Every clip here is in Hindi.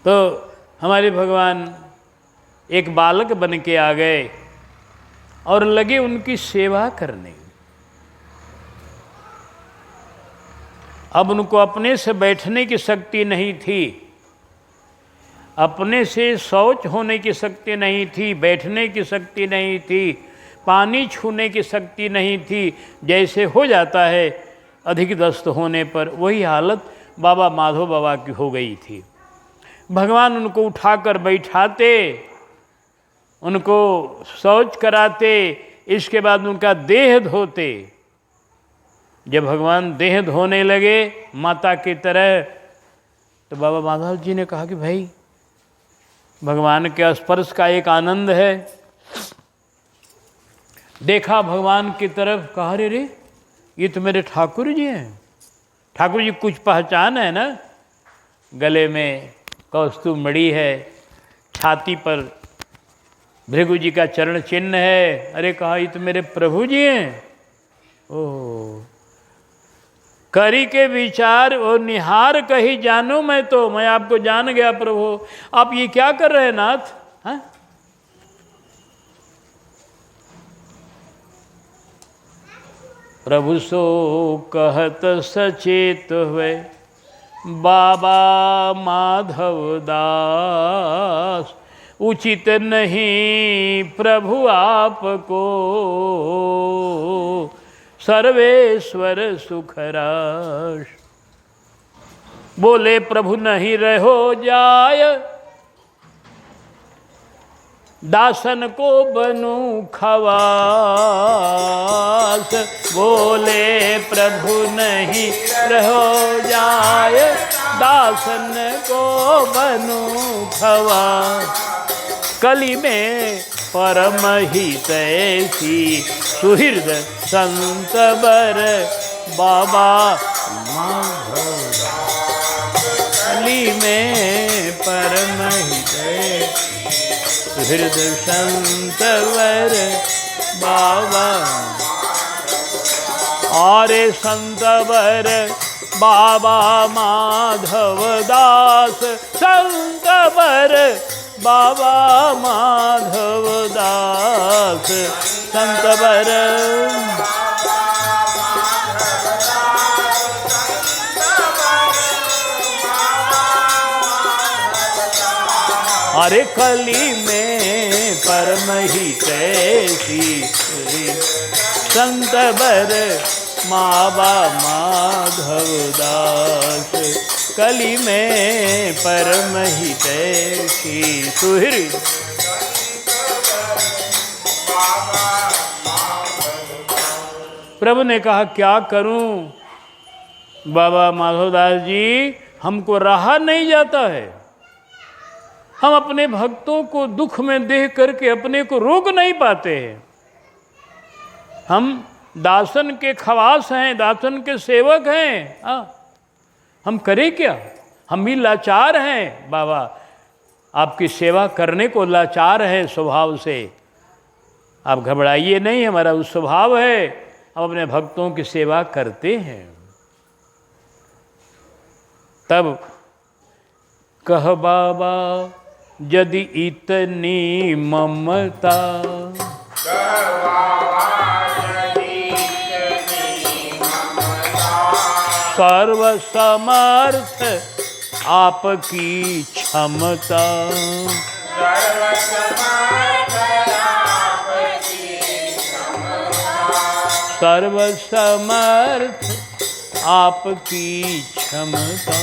तो हमारे भगवान एक बालक बन के आ गए और लगे उनकी सेवा करने। अब उनको अपने से बैठने की शक्ति नहीं थी, अपने से शौच होने की शक्ति नहीं थी, बैठने की शक्ति नहीं थी, पानी छूने की शक्ति नहीं थी। जैसे हो जाता है अधिक दस्त होने पर, वही हालत बाबा माधव बाबा की हो गई थी। भगवान उनको उठाकर बैठाते, उनको शौच कराते, इसके बाद उनका देह धोते। जब भगवान देह धोने लगे माता की तरह, तो बाबा माधव जी ने कहा कि भाई भगवान के स्पर्श का एक आनंद है। देखा भगवान की तरफ, कहा रे ये तो मेरे ठाकुर जी हैं। ठाकुर जी कुछ पहचान है ना, गले में कौस्तुभ मणि है, छाती पर भृगु जी का चरण चिन्ह है। अरे कहा ये तो मेरे प्रभु जी हैं। ओह, करी के विचार और निहार कही जानो मैं आपको जान गया प्रभु। आप ये क्या कर रहे हैं नाथ? हाँ? प्रभु सो कहत सचेत हुए बाबा माधव दास, उचित नहीं प्रभु आपको सर्वेश्वर सुखराश। बोले प्रभु नहीं रहो जाय, दासन को बनू खवास। बोले प्रभु नहीं रहो जाय, दासन को बनू खवास। कली में परम हित ऐसी, सुहृद संत बर बाबा माधव। कली में परम हित सुहृद संत बर बाबा। और संत बर बाबा माधव दास, संत बर बाबा माधव दास, संत बर। अरे कली में परम हित ऐसी, संत बर बाबा माधव दास। कली में परम हित ऐसी, सुहृद। प्रभु ने कहा क्या करूं बाबा माधवदास जी, हमको रहा नहीं जाता है। हम अपने भक्तों को दुख में देख करके अपने को रोक नहीं पाते हैं। हम दासन के खवास हैं, दासन के सेवक हैं। हम करें क्या? हम भी लाचार हैं बाबा, आपकी सेवा करने को लाचार है स्वभाव से। आप घबराइए नहीं, हमारा उस स्वभाव है, हम अपने भक्तों की सेवा करते हैं। तब कह बाबा यदि इतनी ममता, सर्व समर्थ आपकी क्षमता। सर्व समर्थ आपकी क्षमता।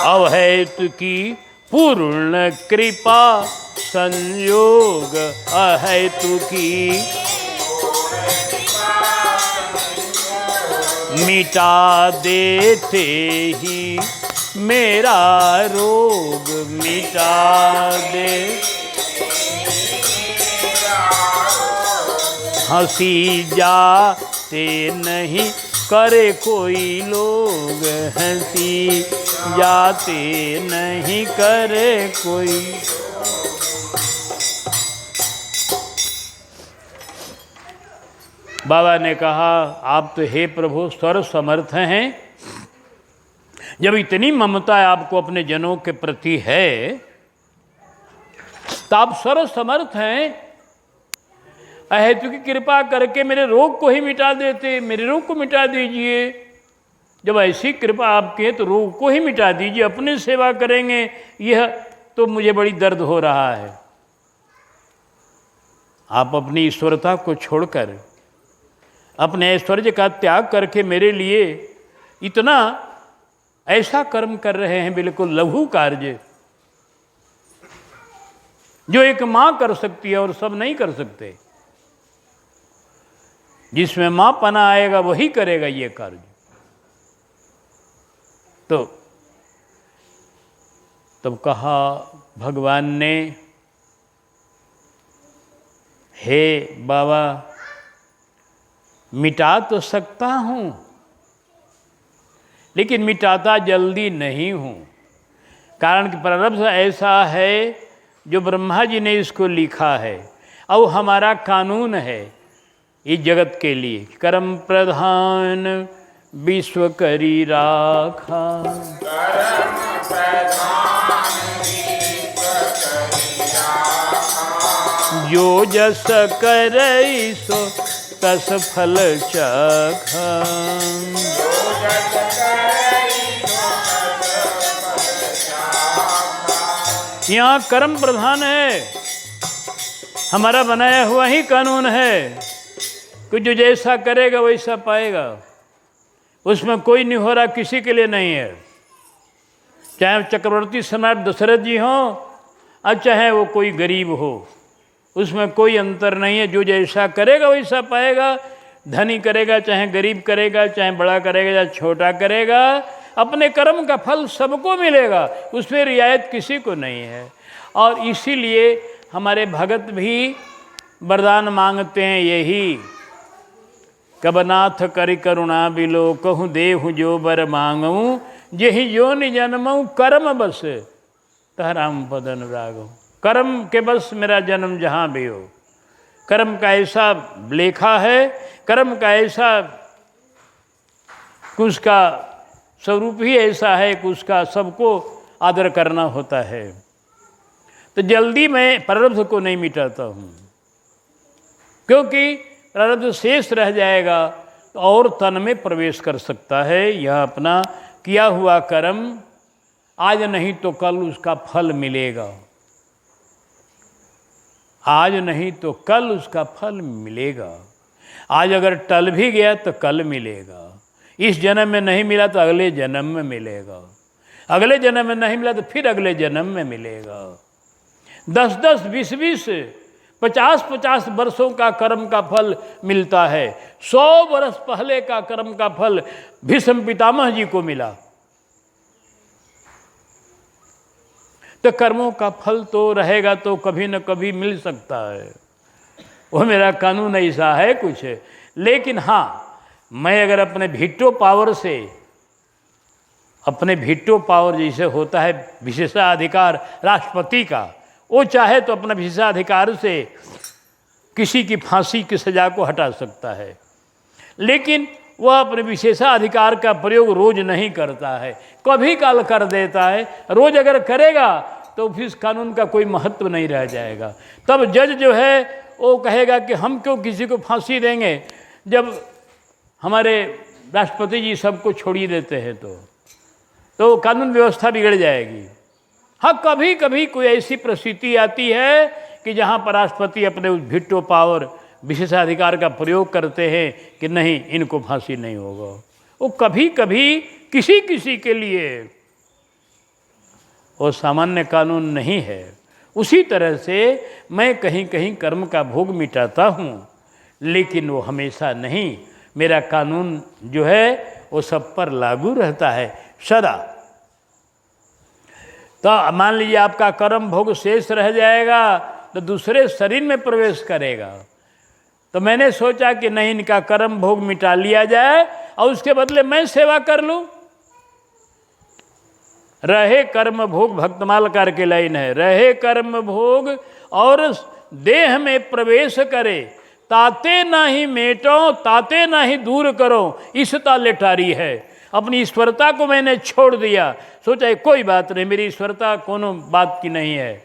अहेतु की पूर्ण कृपा संयोग, अहेतु की मिटा देते ही मेरा रोग मिटा दे। हंसी जाते नहीं करे कोई लोग, हंसी जाते नहीं करे कोई। बाबा ने कहा आप तो हे प्रभु सर्व समर्थ हैं, जब इतनी ममता आपको अपने जनों के प्रति है तो आप सर्व समर्थ हैं, अहेतु की कृपा करके मेरे रोग को ही मिटा देते, मेरे रोग को मिटा दीजिए। जब ऐसी कृपा आपकी है तो रोग को ही मिटा दीजिए, अपनी सेवा करेंगे। यह तो मुझे बड़ी दर्द हो रहा है। आप अपनी ईश्वरता को छोड़कर अपने ऐश्वर्य का त्याग करके मेरे लिए इतना ऐसा कर्म कर रहे हैं, बिल्कुल लघु कार्य, जो एक माँ कर सकती है और सब नहीं कर सकते। जिसमें माँ पना आएगा वही करेगा ये कार्य। तो तब कहा भगवान ने, हे बाबा मिटा तो सकता हूँ लेकिन मिटाता जल्दी नहीं हूँ, कारण कि प्रारब्ध ऐसा है जो ब्रह्मा जी ने इसको लिखा है और हमारा कानून है इस जगत के लिए। कर्म प्रधान विश्व करी राखा, जो जस करई सो तस फल चखा। यहाँ कर्म प्रधान है, हमारा बनाया हुआ ही कानून है कि जो जैसा करेगा वैसा पाएगा। उसमें कोई निहोरा किसी के लिए नहीं है, चाहे चक्रवर्ती सम्राट दशरथ जी हों और चाहे वो कोई गरीब हो, उसमें कोई अंतर नहीं है। जो जैसा करेगा वैसा पाएगा। धनी करेगा चाहे गरीब करेगा, चाहे बड़ा करेगा या छोटा करेगा, अपने कर्म का फल सबको मिलेगा, उसमें रियायत किसी को नहीं है। और इसीलिए हमारे भगत भी वरदान मांगते हैं यही, कबनाथ करि करुणा बिलो कहूँ देहु जो बर मांगूँ, यही जो नि जन्मऊँ कर्म बस तहराम पद अनुरागो। कर्म के बस मेरा जन्म जहाँ भी हो। कर्म का ऐसा लेखा है, कर्म का ऐसा कि उसका स्वरूप ही ऐसा है कि उसका सबको आदर करना होता है। तो जल्दी मैं प्रारब्ध को नहीं मिटाता हूँ, क्योंकि प्रारब्ध शेष रह जाएगा तो और तन में प्रवेश कर सकता है। यह अपना किया हुआ कर्म आज नहीं तो कल उसका फल मिलेगा, आज नहीं तो कल उसका फल मिलेगा। आज अगर टल भी गया तो कल मिलेगा। इस जन्म में नहीं मिला तो अगले जन्म में मिलेगा, अगले जन्म में नहीं मिला तो फिर अगले जन्म में मिलेगा। 10-10, 20-20, 50-50 वर्षों का कर्म का फल मिलता है। 100 वर्ष पहले का कर्म का फल भीष्म पितामह जी को मिला। तो कर्मों का फल तो रहेगा तो कभी न कभी मिल सकता है, वो मेरा कानून ऐसा है कुछ। लेकिन हाँ, मैं अगर अपने वीटो पावर से, अपने वीटो पावर जैसे होता है विशेषाधिकार राष्ट्रपति का, वो चाहे तो अपने विशेषाधिकार से किसी की फांसी की सज़ा को हटा सकता है, लेकिन वह अपने विशेषाधिकार का प्रयोग रोज नहीं करता है, कभी काल कर देता है। रोज अगर करेगा तो फिर इस कानून का कोई महत्व नहीं रह जाएगा। तब जज जो है वो कहेगा कि हम क्यों किसी को फांसी देंगे जब हमारे राष्ट्रपति जी सबको छोड़ ही देते हैं, तो कानून व्यवस्था बिगड़ जाएगी। हाँ, कभी कभी कोई ऐसी परिस्थिति आती है कि जहाँ पर राष्ट्रपति अपने उस वीटो पावर विशेषाधिकार का प्रयोग करते हैं कि नहीं, इनको फांसी नहीं होगा। वो कभी कभी किसी किसी के लिए वो सामान्य कानून नहीं है। उसी तरह से मैं कहीं कहीं कर्म का भोग मिटाता हूँ, लेकिन वो हमेशा नहीं। मेरा कानून जो है वो सब पर लागू रहता है सदा। तो मान लीजिए आपका कर्म भोग शेष रह जाएगा तो दूसरे शरीर में प्रवेश करेगा, तो मैंने सोचा कि नहीं, इनका कर्म भोग मिटा लिया जाए और उसके बदले मैं सेवा कर लूँ। रहे कर्म भोग, भक्तमाल कार के लाइन है, रहे कर्म भोग और देह में प्रवेश करे ताते नहीं मेटो ताते नहीं दूर करो, ईश्वरता लेटारी है। अपनी ईश्वरता को मैंने छोड़ दिया, सोचा कोई बात नहीं, मेरी ईश्वरता कोनो बात की नहीं है,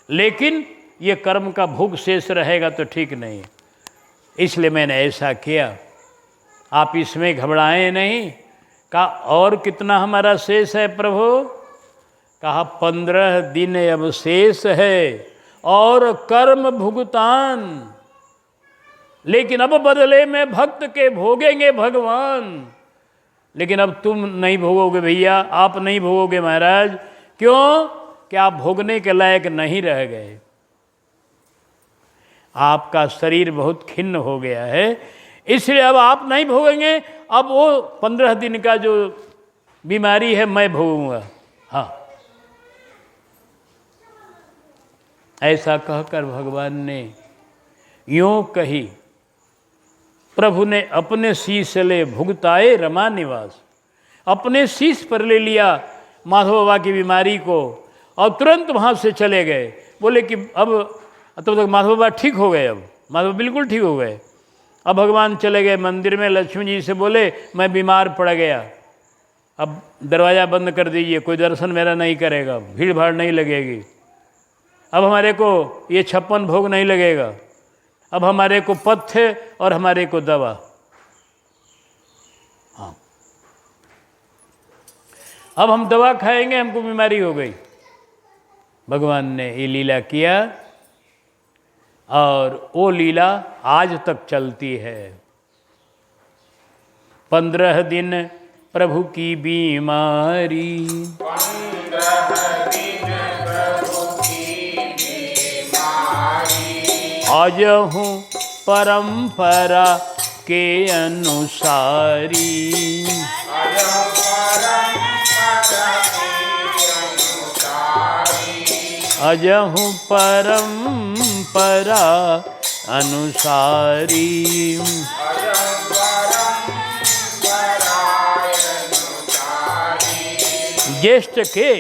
लेकिन ये कर्म का भोग शेष रहेगा तो ठीक नहीं, इसलिए मैंने ऐसा किया। आप इसमें घबराएं नहीं। कहा और कितना हमारा शेष है प्रभु? कहा 15 दिन अब शेष है और कर्म भुगतान, लेकिन अब बदले में भक्त के भोगेंगे भगवान। लेकिन अब तुम नहीं भोगोगे भैया, आप नहीं भोगोगे महाराज। क्यों? कि आप भोगने के लायक नहीं रह गए, आपका शरीर बहुत खिन्न हो गया है, इसलिए अब आप नहीं भोगेंगे। अब वो 15 दिन का जो बीमारी है मैं भोगूंगा। हाँ, ऐसा कहकर भगवान ने यूं कही। प्रभु ने अपने शीश ले भुगताए रमा निवास, अपने शीश पर ले लिया माधव बाबा की बीमारी को और तुरंत वहाँ से चले गए। बोले कि अब तब तक माधव बाबा ठीक हो गए, अब माधव बिल्कुल ठीक हो गए। अब भगवान चले गए मंदिर में, लक्ष्मी जी से बोले मैं बीमार पड़ गया, अब दरवाज़ा बंद कर दीजिए, कोई दर्शन मेरा नहीं करेगा, भीड़ भाड़ नहीं लगेगी, अब हमारे को ये 56 भोग नहीं लगेगा, अब हमारे को पथ्य और हमारे को दवा। हाँ, अब हम दवा खाएंगे, हमको बीमारी हो गई। भगवान ने ये लीला किया और वो लीला आज तक चलती है। 15 दिन प्रभु की बीमारी, 15 दिन प्रभु की बीमारी, आजहूँ परंपरा के अनुसारी, अजहूँ परंपरा अनुसारी, ज्येष्ठ के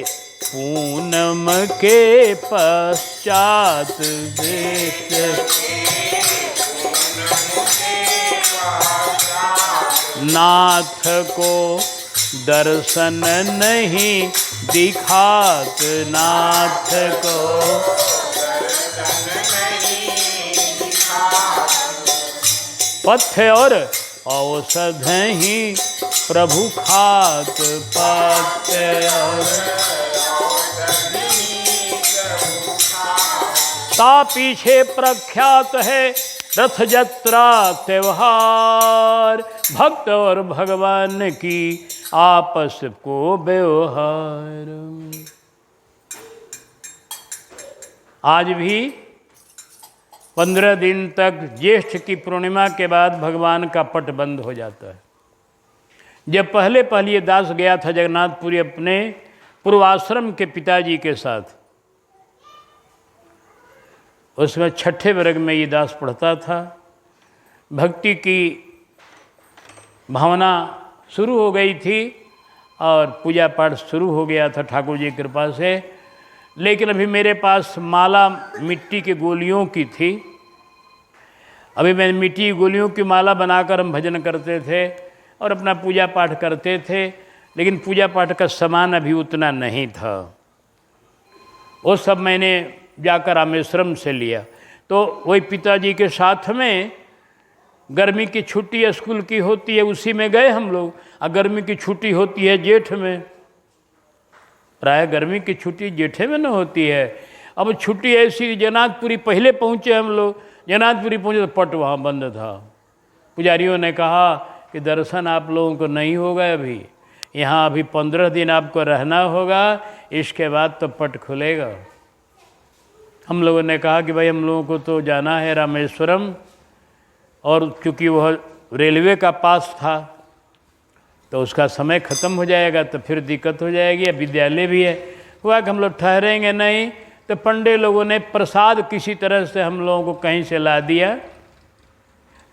पूनम के पश्चात नाथ को दर्शन नहीं दिखात, नाथ को पथ्य और औषध ही प्रभु खात, पथ्य ता पीछे प्रख्यात है रथ यात्रा त्योहार, भक्त और भगवान की आपस को व्यवहार। आज भी 15 दिन तक ज्येष्ठ की पूर्णिमा के बाद भगवान का पट बंद हो जाता है। जब पहले ये दास गया था जगन्नाथपुरी अपने पूर्वाश्रम के पिताजी के साथ, उसमें 6ठे वर्ग में ये दास पढ़ता था। भक्ति की भावना शुरू हो गई थी और पूजा पाठ शुरू हो गया था ठाकुर जी की कृपा से। लेकिन अभी मेरे पास माला मिट्टी के गोलियों की थी। अभी मैं मिट्टी की गोलियों की माला बनाकर हम भजन करते थे और अपना पूजा पाठ करते थे, लेकिन पूजा पाठ का सामान अभी उतना नहीं था। वो सब मैंने जाकर रामेश्वरम से लिया। तो वही पिताजी के साथ में गर्मी की छुट्टी स्कूल की होती है, उसी में गए हम लोग। और गर्मी की छुट्टी होती है जेठ में, प्राय गर्मी की छुट्टी जेठे में न होती है। अब छुट्टी ऐसी, जगन्नाथपुरी पहले पहुँचे हम लोग। जगन्नाथपुरी पहुँचे तो पट वहाँ बंद था। पुजारियों ने कहा कि दर्शन आप लोगों को नहीं होगा, अभी यहाँ अभी 15 दिन आपको रहना होगा, इसके बाद तो पट खुलेगा। हम लोगों ने कहा कि भाई हम लोगों को तो जाना है रामेश्वरम, और चूँकि वह रेलवे का पास था तो उसका समय ख़त्म हो जाएगा तो फिर दिक्कत हो जाएगी। अब विद्यालय भी है। हुआ कि हम लोग ठहरेंगे नहीं, तो पंडे लोगों ने प्रसाद किसी तरह से हम लोगों को कहीं से ला दिया।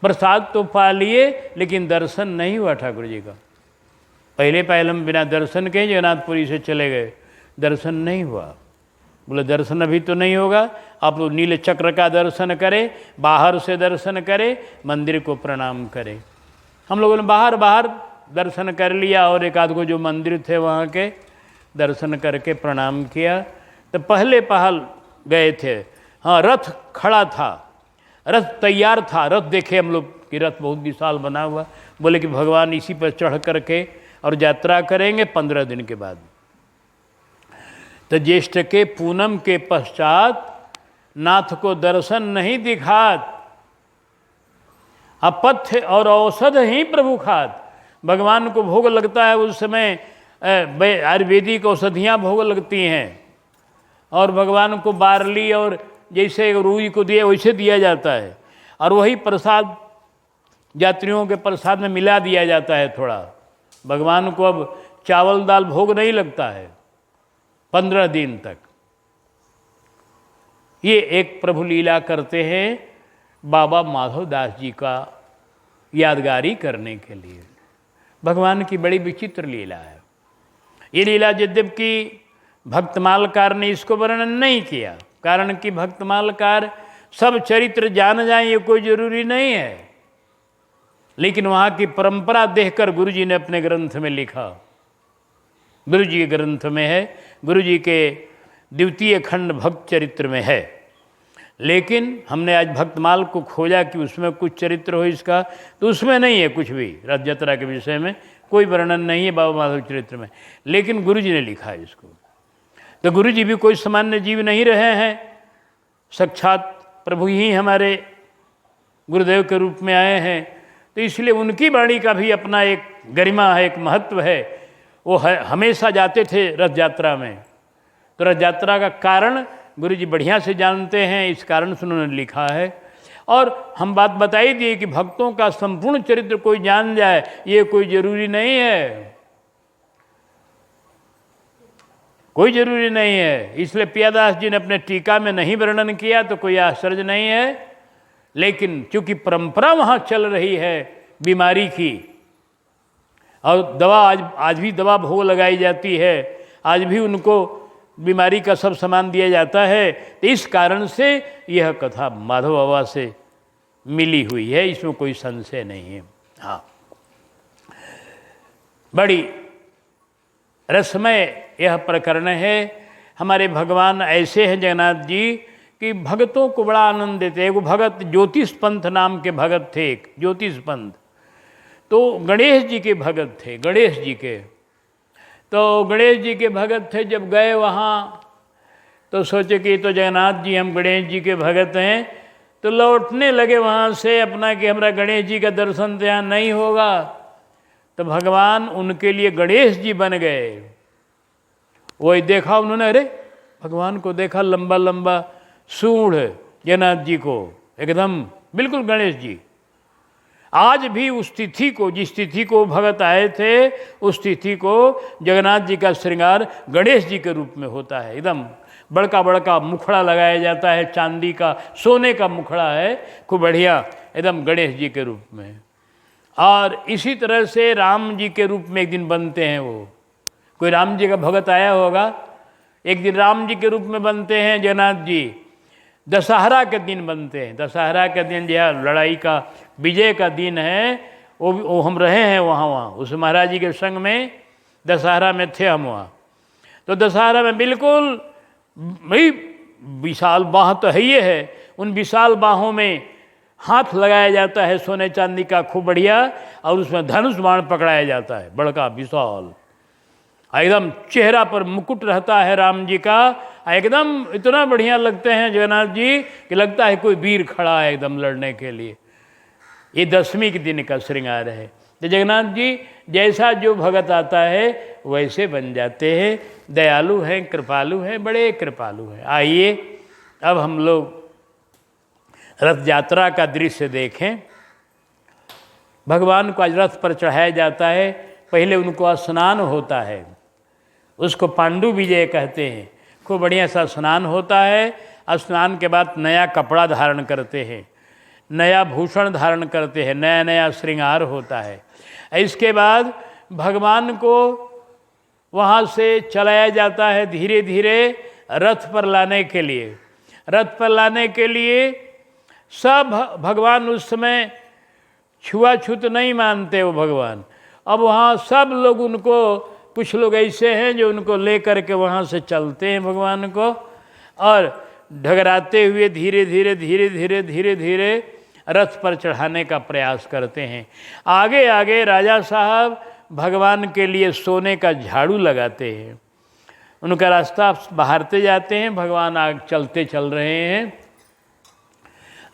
प्रसाद तो पा लिए, लेकिन दर्शन नहीं हुआ ठाकुर जी का। पहले हम बिना दर्शन के जगन्नाथपुरी से चले गए, दर्शन नहीं हुआ। बोले दर्शन अभी तो नहीं होगा, आप लोग नील चक्र का दर्शन करें, बाहर से दर्शन करें, मंदिर को प्रणाम करें। हम लोगों ने बाहर बाहर दर्शन कर लिया और एक आध को जो मंदिर थे वहाँ के दर्शन करके प्रणाम किया। तो पहले पहल गए थे। हाँ, रथ खड़ा था, रथ तैयार था। रथ देखे हम लोग कि रथ बहुत विशाल बना हुआ। बोले कि भगवान इसी पर चढ़ करके और यात्रा करेंगे 15 दिन के बाद। तो ज्येष्ठ के पूनम के पश्चात नाथ को दर्शन नहीं दिखात, अपथ्य और औषध ही प्रभु खात। भगवान को भोग लगता है उस समय, आयुर्वेदिक औषधियाँ भोग लगती हैं और भगवान को बार्ली और जैसे रूई को दिए वैसे दिया जाता है, और वही प्रसाद यात्रियों के प्रसाद में मिला दिया जाता है थोड़ा। भगवान को अब चावल दाल भोग नहीं लगता है 15 दिन तक। ये एक प्रभु लीला करते हैं बाबा माधव दास जी का यादगारी करने के लिए। भगवान की बड़ी विचित्र लीला है ये लीला। यद्यपि भक्तमालकार ने इसको वर्णन नहीं किया, कारण कि भक्तमालकार सब चरित्र जान जाए ये कोई जरूरी नहीं है, लेकिन वहाँ की परंपरा देखकर गुरु जी ने अपने ग्रंथ में लिखा। गुरु जी के ग्रंथ में है, गुरु जी के द्वितीय खंड भक्त चरित्र में है। लेकिन हमने आज भक्तमाल को खोजा कि उसमें कुछ चरित्र हो इसका, तो उसमें नहीं है कुछ भी। रथ यात्रा के विषय में कोई वर्णन नहीं है बाबा माधव चरित्र में, लेकिन गुरु जी ने लिखा है इसको। तो गुरु जी भी कोई सामान्य जीव नहीं रहे हैं, साक्षात प्रभु ही हमारे गुरुदेव के रूप में आए हैं। तो इसलिए उनकी वाणी का भी अपना एक गरिमा है, एक महत्व है। वो हमेशा जाते थे रथ यात्रा में, तो रथ यात्रा का कारण गुरु जी बढ़िया से जानते हैं, इस कारण से उन्होंने लिखा है। और हम बात बता ही दिए कि भक्तों का संपूर्ण चरित्र कोई जान जाए ये कोई जरूरी नहीं है, कोई जरूरी नहीं है। इसलिए पियादास जी ने अपने टीका में नहीं वर्णन किया तो कोई आश्चर्य नहीं है। लेकिन चूंकि परंपरा वहाँ चल रही है बीमारी की, और दवा आज भी दवा भोग लगाई जाती है, आज भी उनको बीमारी का सब सामान दिया जाता है, तो इस कारण से यह कथा माधव बाबा से मिली हुई है, इसमें कोई संशय नहीं है। हाँ, बड़ी रसमय यह प्रकरण है। हमारे भगवान ऐसे हैं जगन्नाथ जी कि भगतों को बड़ा आनंद देते हैं। वो भगत ज्योतिष पंथ नाम के भगत थे, एक ज्योतिष पंथ, तो गणेश जी के भगत थे, गणेश जी के। तो गणेश जी के भगत थे। जब गए वहाँ तो सोचे कि तो जगन्नाथ जी हम गणेश जी के भगत हैं, तो लौटने लगे वहाँ से अपना कि हमारा गणेश जी का दर्शन तो यहाँ नहीं होगा। तो भगवान उनके लिए गणेश जी बन गए। वही देखा उन्होंने, अरे भगवान को देखा लंबा लंबा सूढ़ जगन्नाथ जी को, एकदम बिल्कुल गणेश जी। आज भी उस तिथि को, जिस तिथि को भगत आए थे, उस तिथि को जगन्नाथ जी का श्रृंगार गणेश जी के रूप में होता है। एकदम बड़का बड़का मुखड़ा लगाया जाता है, चांदी का, सोने का मुखड़ा है, खूब बढ़िया, एकदम गणेश जी के रूप में। और इसी तरह से राम जी के रूप में एक दिन बनते हैं। वो कोई राम जी का भगत आया होगा, एक दिन राम जी के रूप में बनते हैं जगन्नाथ जी। दशहरा के दिन बनते हैं। दशहरा के दिन जो लड़ाई का विजय का दिन है, वो हम रहे हैं वहाँ उस महाराज जी के संग में दशहरा में थे हम वहाँ। तो दशहरा में बिल्कुल भाई विशाल बाह तो है ही है, उन विशाल बाहों में हाथ लगाया जाता है सोने चांदी का खूब बढ़िया, और उसमें धनुष बाण पकड़ाया जाता है बड़का विशाल। एकदम चेहरा पर मुकुट रहता है राम जी का, एकदम इतना बढ़िया लगते हैं जगन्नाथ जी कि लगता है कोई वीर खड़ा है एकदम लड़ने के लिए। ये 10वीं के दिन का श्रृंगार है। तो जगन्नाथ जी जैसा जो भगत आता है वैसे बन जाते हैं। दयालु हैं, कृपालु हैं, बड़े कृपालु हैं। आइए अब हम लोग रथ यात्रा का दृश्य देखें। भगवान को आज रथ पर चढ़ाया जाता है। पहले उनको स्नान होता है, उसको पांडु विजय कहते हैं। खूब बढ़िया सा स्नान होता है। स्नान के बाद नया कपड़ा धारण करते हैं, नया भूषण धारण करते हैं, नया नया श्रृंगार होता है। इसके बाद भगवान को वहाँ से चलाया जाता है धीरे धीरे रथ पर लाने के लिए। रथ पर लाने के लिए सब भगवान उस समय छुआछूत नहीं मानते वो भगवान। अब वहाँ सब लोग उनको, कुछ लोग ऐसे हैं जो उनको ले करके वहाँ से चलते हैं भगवान को, और ढगराते हुए धीरे धीरे धीरे धीरे धीरे धीरे रथ पर चढ़ाने का प्रयास करते हैं। आगे आगे राजा साहब भगवान के लिए सोने का झाड़ू लगाते हैं, उनका रास्ता बहारते जाते हैं। भगवान आगे चलते चल रहे हैं।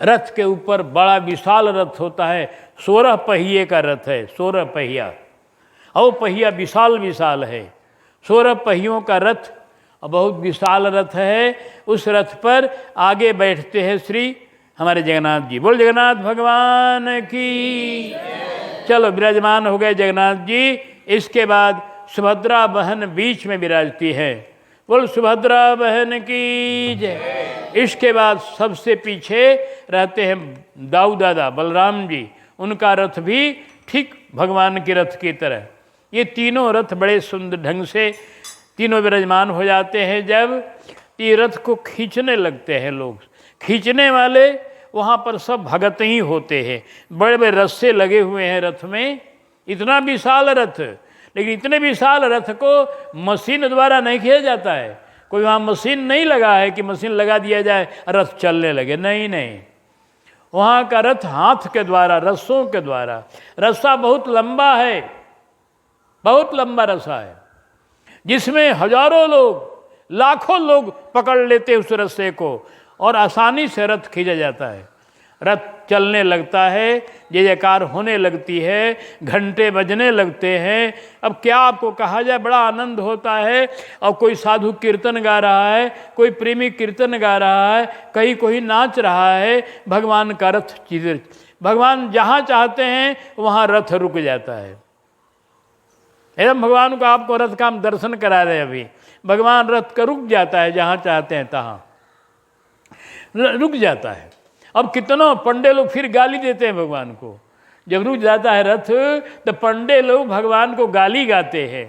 रथ के ऊपर बड़ा विशाल रथ होता है, 16 पहिए का रथ है, 16 पहिया, और पहिया विशाल विशाल है। 16 पहियों का रथ, बहुत विशाल रथ है। उस रथ पर आगे बैठते हैं श्री हमारे जगन्नाथ जी। बोल जगन्नाथ भगवान की। चलो विराजमान हो गए जगन्नाथ जी। इसके बाद सुभद्रा बहन बीच में विराजती है। बोल सुभद्रा बहन की जय। इसके बाद सबसे पीछे रहते हैं दाऊ दादा बलराम जी, उनका रथ भी ठीक भगवान के रथ की तरह। ये तीनों रथ बड़े सुंदर ढंग से तीनों विराजमान हो जाते हैं। जब ये रथ को खींचने लगते हैं लोग, खींचने वाले वहाँ पर सब भगत ही होते हैं। बड़े बड़े रस्से लगे हुए हैं रथ में, इतना विशाल रथ। लेकिन इतने विशाल रथ को मशीन द्वारा नहीं खींचा जाता है। कोई वहाँ मशीन नहीं लगा है कि मशीन लगा दिया जाए रथ चलने लगे, नहीं नहीं। वहाँ का रथ हाथ के द्वारा, रस्सों के द्वारा। रस्सा बहुत लंबा है, बहुत लंबा रस्सा है, जिसमें हजारों लोग, लाखों लोग पकड़ लेते उस रस्से को, और आसानी से रथ खींचा जाता है। रथ चलने लगता है, जय जयकार होने लगती है, घंटे बजने लगते हैं। अब क्या आपको कहा जाए, बड़ा आनंद होता है। और कोई साधु कीर्तन गा रहा है, कोई प्रेमी कीर्तन गा रहा है, कहीं कोई नाच रहा है। भगवान का रथ, भगवान जहाँ चाहते हैं वहाँ रथ रुक जाता है। एकदम भगवान को आपको रथ का हम दर्शन करा रहे हैं अभी। भगवान रथ का रुक जाता है, जहाँ चाहते हैं तहाँ रुक जाता है। अब कितनों पंडे लोग फिर गाली देते हैं भगवान को। जब रुक जाता है रथ तो पंडे लोग भगवान को गाली गाते हैं।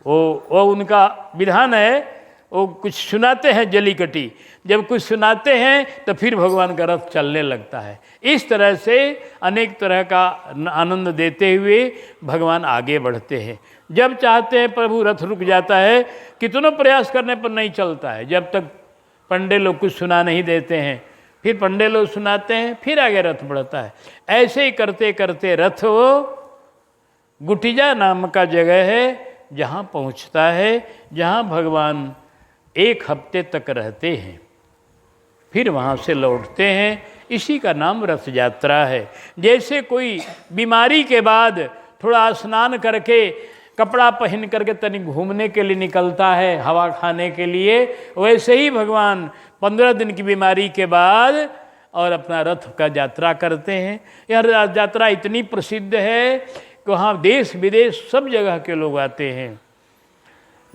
वो उनका विधान है, वो कुछ सुनाते हैं जलीकटी। जब कुछ सुनाते हैं तो फिर भगवान का रथ चलने लगता है। इस तरह से अनेक तरह का आनंद देते हुए भगवान आगे बढ़ते हैं। जब चाहते हैं प्रभु रथ रुक जाता है, कितनों प्रयास करने पर नहीं चलता है। जब तक पंडे लोग कुछ सुना नहीं देते हैं, फिर पंडे लोग सुनाते हैं, फिर आगे रथ बढ़ता है। ऐसे ही करते करते रथ वो गुटिजा नाम का जगह है, जहाँ पहुँचता है, जहाँ भगवान 1 हफ्ते तक रहते हैं, फिर वहाँ से लौटते हैं। इसी का नाम रथ यात्रा है। जैसे कोई बीमारी के बाद थोड़ा स्नान करके कपड़ा पहन करके तनी घूमने के लिए निकलता है, हवा खाने के लिए, वैसे ही भगवान 15 दिन की बीमारी के बाद और अपना रथ का यात्रा करते हैं। यह यात्रा इतनी प्रसिद्ध है कि वहाँ देश विदेश सब जगह के लोग आते हैं।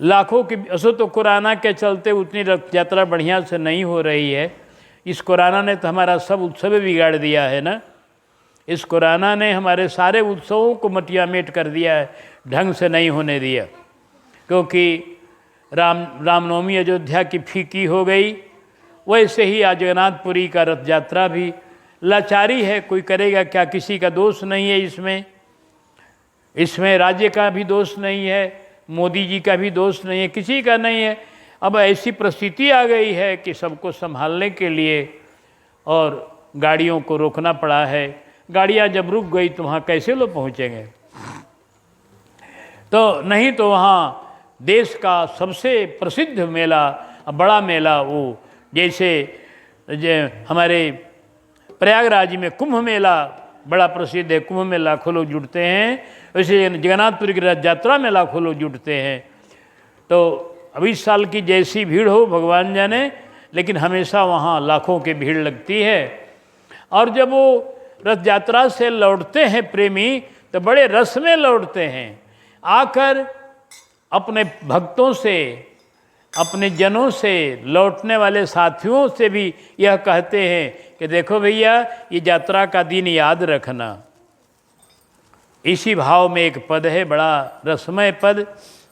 लाखों की, असो तो कोरोना के चलते उतनी रथ यात्रा बढ़िया से नहीं हो रही है। इस कोरोना ने तो हमारा सब उत्सव बिगाड़ दिया है ना। इस कोरोना ने हमारे सारे उत्सवों को मटियामेट कर दिया है, ढंग से नहीं होने दिया। क्योंकि रामनवमी अयोध्या की फीकी हो गई, वैसे ही आज जगन्नाथपुरी का रथ यात्रा भी लाचारी है। कोई करेगा क्या, किसी का दोष नहीं है इसमें। इसमें राज्य का भी दोष नहीं है, मोदी जी का भी दोष नहीं है, किसी का नहीं है। अब ऐसी परिस्थिति आ गई है कि सबको संभालने के लिए और गाड़ियों को रोकना पड़ा है। गाड़ियाँ जब रुक गई तो वहाँ कैसे लोग पहुँचेंगे। तो नहीं तो वहाँ देश का सबसे प्रसिद्ध मेला, बड़ा मेला, वो जैसे हमारे प्रयागराज में कुंभ मेला बड़ा प्रसिद्ध है। कुंभ में लाखों लोग जुटते हैं, वैसे जगन्नाथपुरी की रथ यात्रा में लाखों लोग जुटते हैं। तो अब इस साल की जैसी भीड़ हो भगवान जाने, लेकिन हमेशा वहाँ लाखों की भीड़ लगती है। और जब वो रथ यात्रा से लौटते हैं प्रेमी, तो बड़े रस में लौटते हैं। आकर अपने भक्तों से, अपने जनों से, लौटने वाले साथियों से भी यह कहते हैं कि देखो भैया, ये यात्रा का दिन याद रखना। इसी भाव में एक पद है, बड़ा रसमय पद,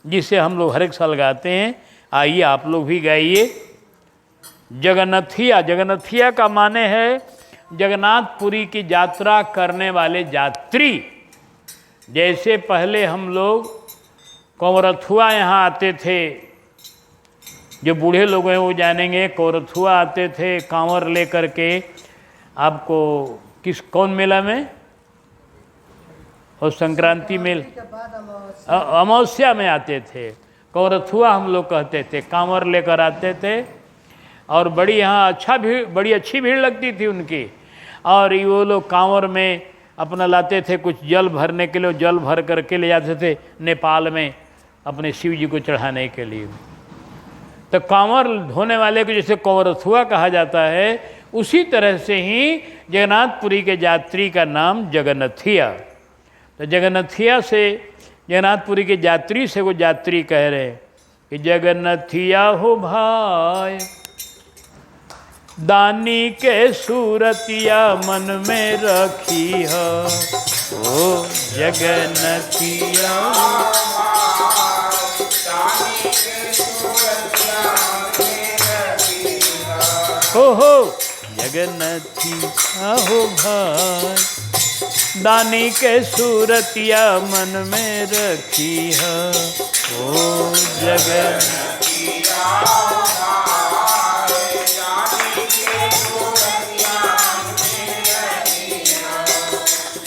जिसे हम लोग हर एक साल गाते हैं। आइए आप लोग भी गाइए। जगन्नाथिया, जगन्नाथिया का माने है जगन्नाथपुरी की यात्रा करने वाले यात्री। जैसे पहले हम लोग कौरथुआ यहाँ आते थे, जो बूढ़े लोग हैं वो जानेंगे, कौरथुआ आते थे कांवर ले करके। आपको कौन मेला में? और संक्रांति मेल, अमावस्या में आते थे। कौरथुआ हम लोग कहते थे, कांवर लेकर आते थे और बड़ी यहाँ बड़ी अच्छी भीड़ लगती थी उनकी। और वो लोग कांवर में अपना लाते थे कुछ जल भरने के लिए, जल भर करके ले जाते थे नेपाल में अपने शिव जी को चढ़ाने के लिए। तो कांवर धोने वाले को जैसे कौरथुआ कहा जाता है, उसी तरह से ही जगन्नाथपुरी के यात्री का नाम जगन्नाथिया। तो जगन्नाथिया से, जगन्नाथपुरी के यात्री से वो यात्री कह रहे कि जगन्नाथिया हो भाई, दानी के सूरतिया मन में रखी है। ओ जगन्नाथिया हो जगन्नाथिया हो भाई, दानी के सूरतिया मन में रखी है। ओ जगन्नाथिया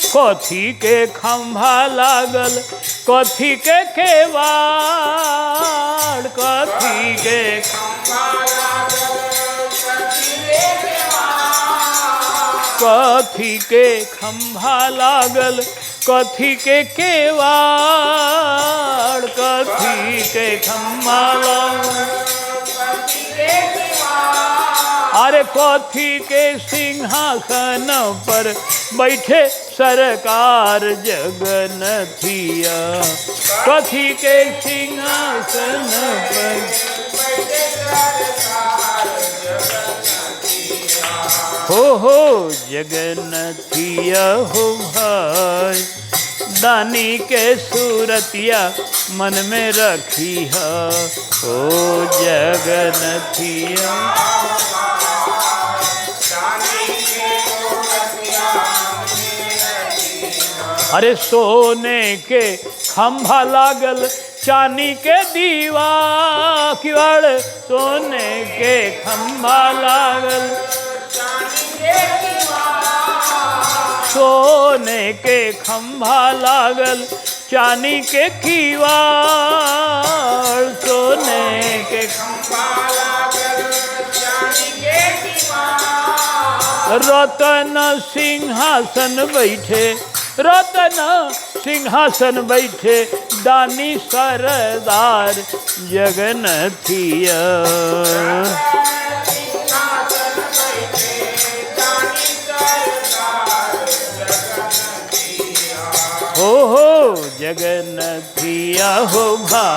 कथी के खंभा लागल, कथी के केवाड़, कथी के कथी के खंभा लागल, कथी के केवाड़, कथी के खंभा लागल, अरे कथी के सिंहासन पर बैठे सरकार जगन्नाथिया, कथी के सिंहासन पर हो जगन्नाथिया हो भाई, दानी के सूरतिया मन में रखी है। ओ जगन्नाथिया अरे सोने के खंभा लागल, चांदी के दीवा किवाड़, सोने के खंभा लागल, सोने के खंभा लागल, चांदी के किवाड़, सोने के खंभा लागल, चांदी के किवाड़, रतन सिंहासन बैठे, रतन सिंहासन बैठे, दानी सरदार जगन्नाथिया। हो जगन्नाथिया हो भा,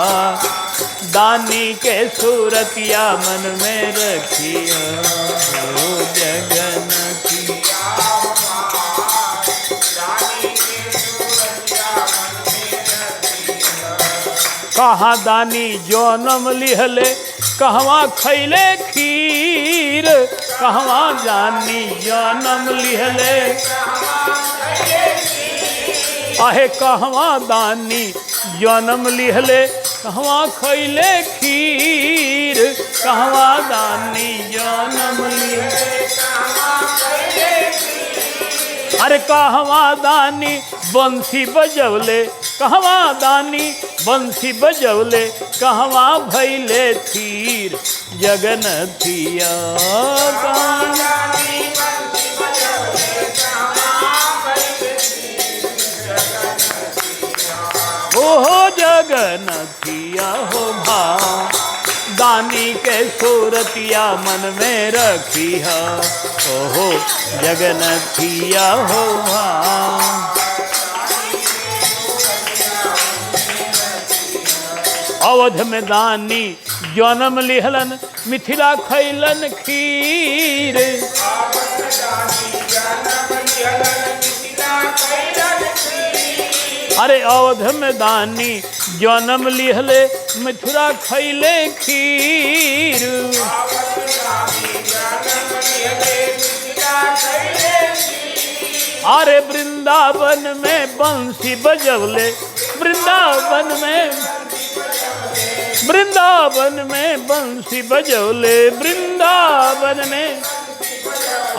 दानी के सूरतिया मन में रखिया। हो जगन्नाथिया कहाँ दानी जन्म लिहले, कहवा खैले खीर, कहवा दानी जन्म लिहले, आहे कहवा दानी जन्म लिहले, कहवा खैले खीर, कहवा दानी जन्म लिहले, अरे कहवा दानी बंसी बजवले, कहवा दानी बंसी बजवले, कहवा भैले थीर जगन्नाथिया। ओहो जगन्नाथिया हो भा, दानी के सूरतिया मन में रखी है। ओहो जगन्नाथिया हो भा, अवध में दानी जन्म लिहलन, मिथिला खैलन खीर, अरे अवध में दानी जन्म लिहले मथुरा खैले खीर। अरे वृंदावन में बंसी बजवले, वृंदावन में बंसी बजवले, वृंदावन में।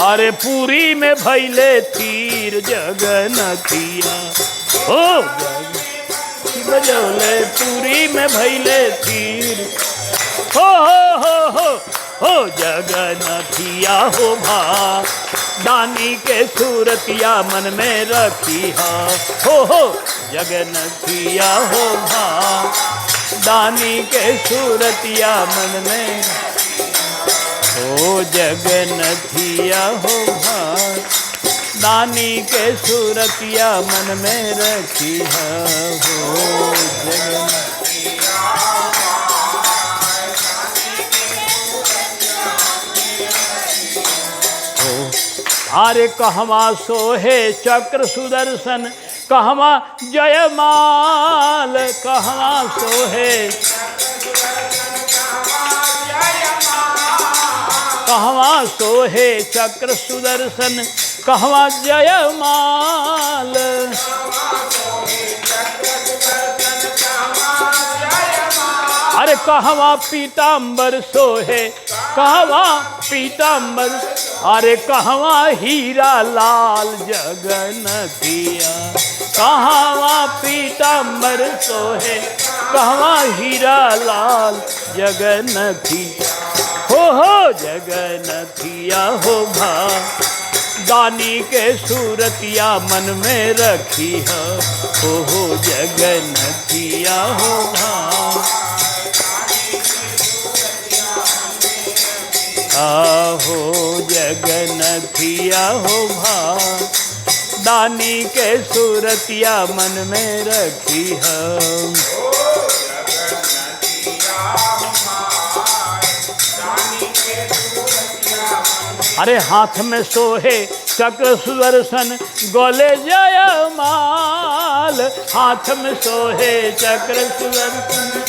अरे पुरी में भैले तीर जगन्नाथिया, ओ बजौले पुरी में भैले तीर। हो जगन्नाथिया हो भा दानी के सूरतिया मन में रखी हो जगन्नाथिया हो भा दानी के सूरतिया मन में। हो जगन्नाथिया हो भा दानी के सूरतिया मन में रखी हो अरे कहवा सोहे चक्र सुदर्शन, कहवा जयमाल, कहवा सोहे कहवा सोहे चक्र सुदर्शन, कहवा जयमाल। अरे कहवा पीतांबर सोहे, कहवा पीतांबर। अरे कहवा हीरा लाल जगन्नाथिया, कहवा पीतांबर सोहे, कहवा हीरा लाल जगन्नाथिया। हो जगन्नाथिया हो भा दानी के सूरतिया मन में रखी हो जगन्नाथिया हो भा। आहो जगन्नाथिया हो भा दानी के सूरतिया मन में रखी हो। अरे हाथ में सोहे चक्र सुदर्शन, गोले जयमाल। हाथ में सोहे चक्र सुदर्शन,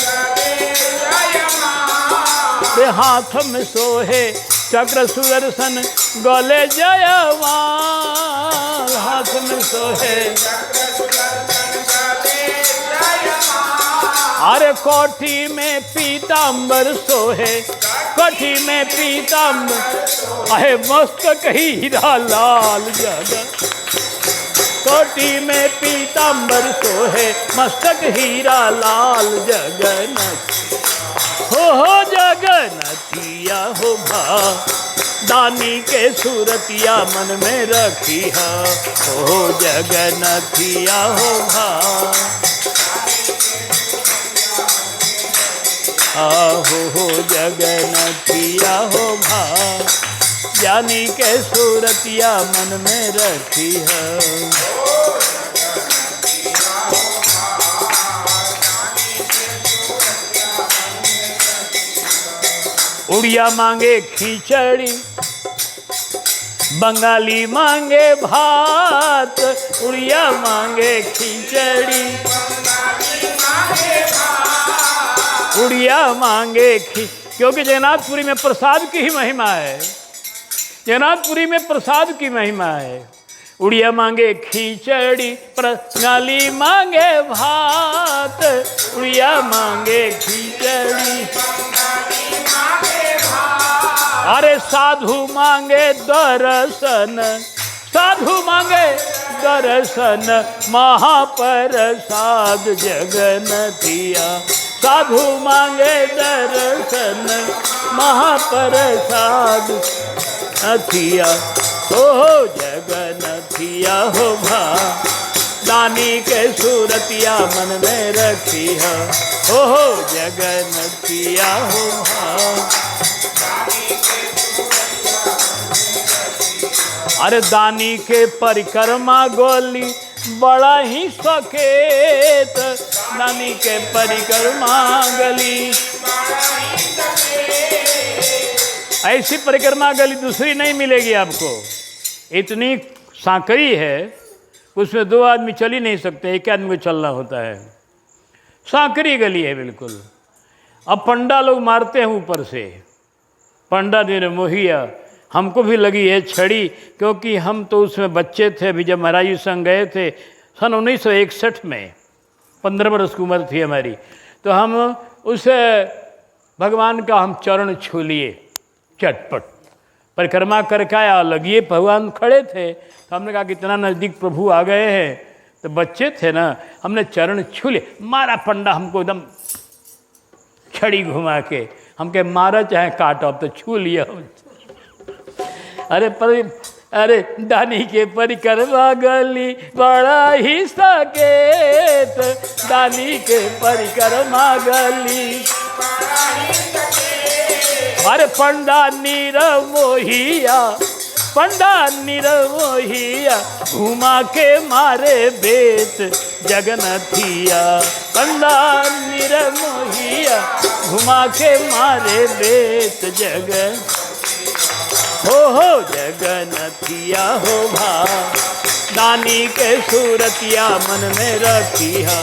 हाथ में सोहे चक्र सुदर्शन, गोले जयमाल। हाथ में सोहे अरे कोठी में पीतांबर सोहे, कोठी में पीतांबर। अहे मस्तक हीरा लाल जगन, कोठी में पीतांबर सोहे, मस्तक हीरा लाल जगन्नाथ। हो जगन्नाथिया हो भा दानी के सूरतिया मन में रखी हो जगन्नाथिया हो भा। आहो जगन्नाथिया हो भा दानी के सूरतिया मन में रखी है। उड़िया मांगे खिचड़ी, बंगाली मांगे भात। उड़िया मांगे खिचड़ी, उड़िया मांगे क्योंकि जगन्नाथपुरी में प्रसाद की ही महिमा है, जगन्नाथपुरी में प्रसाद की महिमा है। उड़िया मांगे खिचड़ी, बंगाली मांगे भात। उड़िया मांगे खिचड़ी, अरे साधु मांगे दर्शन, साधु मांगे दर्शन। महाप्रसाद जगन्नाथिया, साधु मांगे दर्शन। महाप्रसाद अथिया हो जगन्नाथिया हो भा दानी के सूरतिया मन में रखी हो जगन्नाथिया हो भा। अरे दानी के परिक्रमा गोली बड़ा ही सकेत। दानी के परिक्रमा गली, ऐसी परिक्रमा गली दूसरी नहीं मिलेगी आपको। इतनी सांकरी है उसमें 2 आदमी चल ही नहीं सकते, एक आदमी को चलना होता है। सांकरी गली है बिल्कुल। अब पंडा लोग मारते हैं ऊपर से, पंडा ने मोहिया, हमको भी लगी है छड़ी, क्योंकि हम तो उसमें बच्चे थे अभी जब महाराज जी संग गए थे सन 1961 में, 15 वर्ष की उम्र थी हमारी। तो हम उस भगवान का हम चरण छू लिए, चटपट परिक्रमा करके आया, लगिए भगवान खड़े थे। तो हमने कहा कि इतना नज़दीक प्रभु आ गए हैं, तो बच्चे थे ना, हमने चरण छू लिए। मारा पंडा हमको एकदम छड़ी घुमा के, हम कहे मारा चाहे काटो, अब तो छू लिया। अरे दानी के परिक्रमा गली बड़ा ही सकेत, दानी के परिक्रमा गली। अरे पंडा नीरव मोहिया, पंडा नीरव मोहिया, घुमा के मारे बेत जगन्नाथिया। पंडा नीरव मोहिया, घुमा के मारे बेत जगन हो जगन्नाथिया हो भा, दानी के सूरतिया मन में रखिया।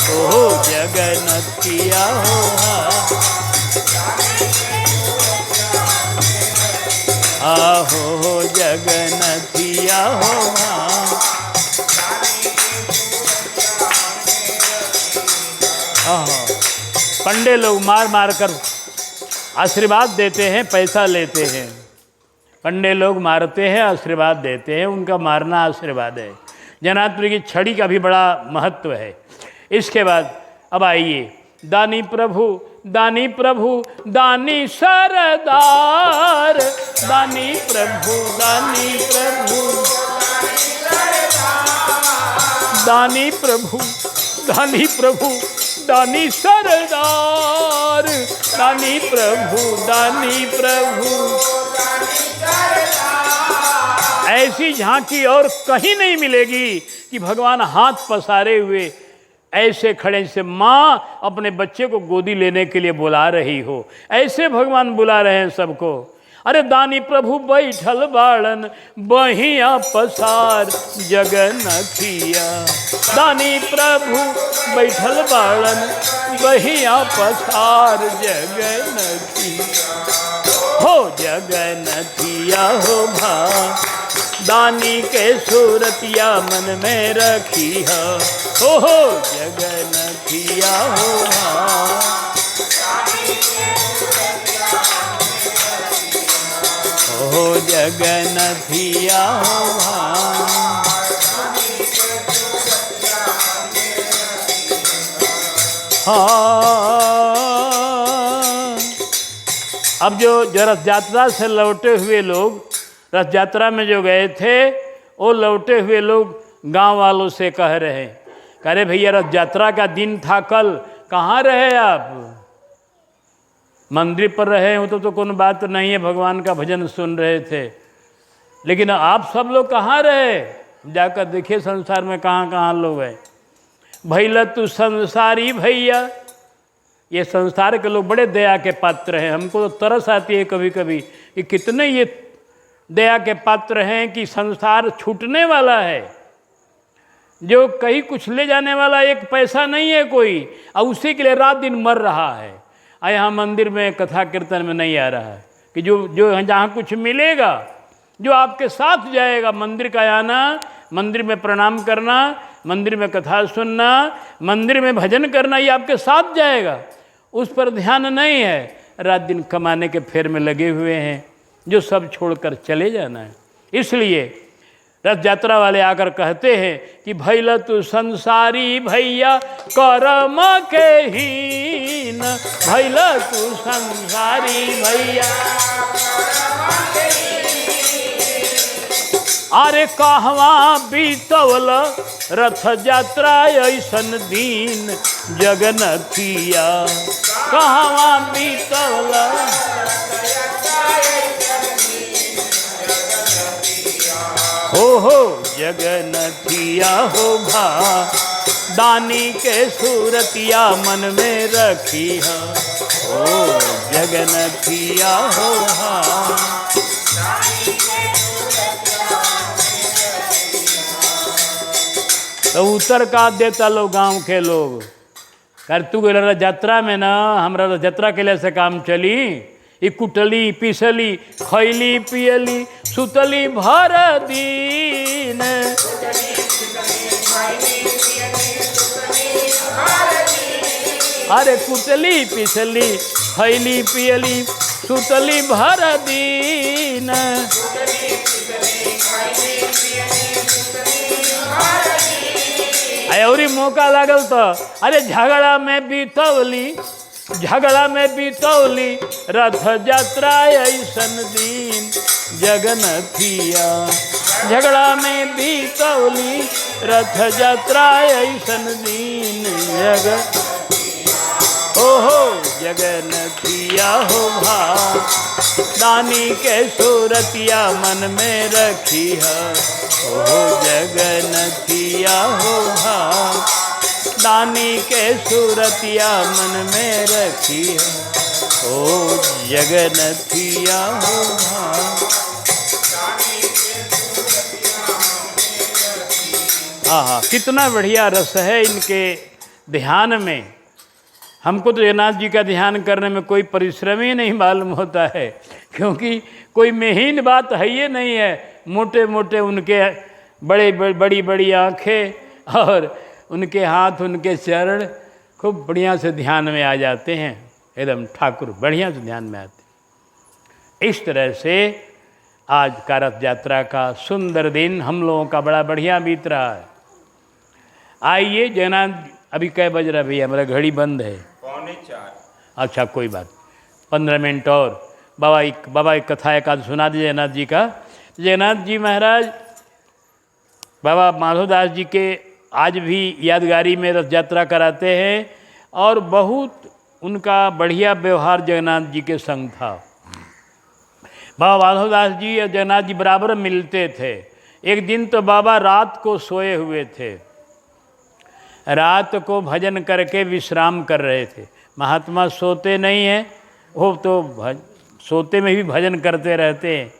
हो जगन्नाथिया हो भा, आहो जगन्नाथिया हो भा। पंडे लोग मार मार कर आशीर्वाद देते हैं, पैसा लेते हैं। पंडे लोग मारते हैं, आशीर्वाद देते हैं, उनका मारना आशीर्वाद है। जगन्नाथ की छड़ी का भी बड़ा महत्व है। इसके बाद अब आइए, दानी प्रभु, दानी प्रभु, दानी सरदार, दानी प्रभु, दानी प्रभु, दानी प्रभु, दानी प्रभु, दानी सरदार, दानी प्रभु, दानी प्रभु। ऐसी झांकी और कहीं नहीं मिलेगी कि भगवान हाथ पसारे हुए ऐसे खड़े से माँ अपने बच्चे को गोदी लेने के लिए बुला रही हो, ऐसे भगवान बुला रहे हैं सबको। अरे दानी प्रभु बैठल बाड़न बहिया पसार जगन्नाथिया, दानी प्रभु बैठल बाड़न बहिया पसार जगन्नाथिया। हो जगन्नाथिया हो भा, दानी के सूरतिया मन में रखी है। हो जगन्नाथिया हो भा, हो जगन्नाथिया हो भा। अब जो रथ यात्रा से लौटे हुए लोग, रथ यात्रा में जो गए थे, वो लौटे हुए लोग गांव वालों से कह रहे हैं, कह रहे भैया रथ यात्रा का दिन था कल, कहाँ रहे आप? मंदिर पर रहे हो तो कोई बात नहीं है, भगवान का भजन सुन रहे थे, लेकिन आप सब लोग कहाँ रहे? जाकर देखिए संसार में कहाँ कहाँ लोग हैं। भैया तू संसारी भैया, ये संसार के लोग बड़े दया के पात्र हैं। हमको तो तरस आती है कभी कभी कि कितने ये दया के पात्र हैं कि संसार छूटने वाला है, जो कहीं कुछ ले जाने वाला एक पैसा नहीं है कोई, और उसी के लिए रात दिन मर रहा है। यहाँ मंदिर में कथा कीर्तन में नहीं आ रहा है कि जो जहाँ कुछ मिलेगा, जो आपके साथ जाएगा, मंदिर का आना, मंदिर में प्रणाम करना, मंदिर में कथा सुनना, मंदिर में भजन करना, ये आपके साथ जाएगा, उस पर ध्यान नहीं है। रात दिन कमाने के फेर में लगे हुए हैं, जो सब छोड़कर चले जाना है। इसलिए रथ यात्रा वाले आकर कहते हैं कि भैया तू संसारी भैया करम के हीन, भैया तू संसारी भैया। अरे कहवा बीतवल रथ यात्रा ऐसन दीन जगन्नाथिया, कहवा बीतवल। हो जगन्नाथिया हो भा, दानी के सूरतिया मन में रखी है। ओ जगन्नाथिया हो भा। तो उत्तर का देता लोग गांव के लोग कर तू यात्रा में ना हमरा यात्रा के लिए से काम चली ई कुटली पिसली खैली पियली सुतली भर दिन। अरे कुटली पिसली खैली पियली सुतली भर दिन। और मौका लागल तो अरे झगड़ा में बीतौली रथ यात्रा ऐसन दिन जगन्नाथिया। झगड़ा में बीतौली रथ यात्रा ऐसन दिन ओहो जगन्नाथिया हो भाव दानी के सूरतिया मन में रखी है। ओहो जगन्नाथिया हो भाव दानी के सूरतिया मन में रखी है। ओ जगन्नाथिया हो भाव। आहा कितना बढ़िया रस है इनके ध्यान में। हमको तो जगन्नाथ जी का ध्यान करने में कोई परिश्रम ही नहीं मालूम होता है, क्योंकि कोई महीन बात है ये नहीं है। मोटे मोटे उनके बड़ी बड़ी आँखें और उनके हाथ उनके चरण खूब बढ़िया से ध्यान में आ जाते हैं, एकदम ठाकुर बढ़िया से ध्यान में आते। इस तरह से आज का रथ यात्रा का सुंदर दिन हम लोगों का बड़ा बढ़िया बीत रहा है। आइए जगन्नाथ अभी कै बज रहा भैया, हमारा घड़ी बंद है 3:45। अच्छा कोई बात 15 मिनट और बाबा एक कथा एक आध सुना दीजिए जगन्नाथ जी का। जगन्नाथ जी महाराज बाबा माधोदास जी के आज भी यादगारी में रथ यात्रा कराते हैं और बहुत उनका बढ़िया व्यवहार जगन्नाथ जी के संग था। बाबा माधोदास जी और जगन्नाथ जी बराबर मिलते थे। एक दिन तो बाबा रात को सोए हुए थे, रात को भजन करके विश्राम कर रहे थे। महात्मा सोते नहीं हैं, वो तो सोते में भी भजन करते रहते हैं।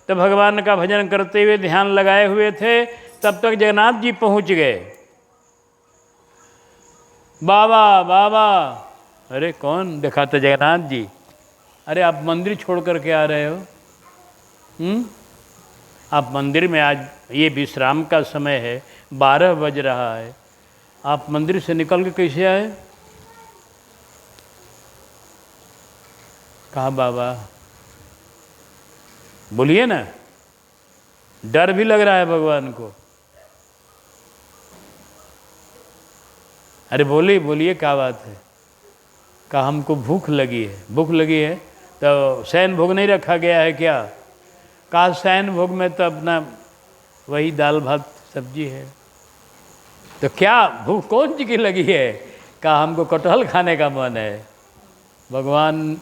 तो भगवान का भजन करते हुए ध्यान लगाए हुए थे, तब तक जगन्नाथ जी पहुंच गए। बाबा अरे कौन देखा था? जगन्नाथ जी। अरे आप मंदिर छोड़ करके आ रहे हो? आप मंदिर में, आज ये विश्राम का समय है, 12 बज रहा है, आप मंदिर से निकल के कैसे आए? कहा बाबा बोलिए ना, डर भी लग रहा है भगवान को। अरे बोलिए क्या बात है? कहा हमको भूख लगी है। तो शयन भोग नहीं रखा गया है क्या? कहा शयन भोग में तो अपना वही दाल भात सब्जी है। तो क्या भूख कौन सी की लगी है? कहा हमको कटहल खाने का मन है। भगवान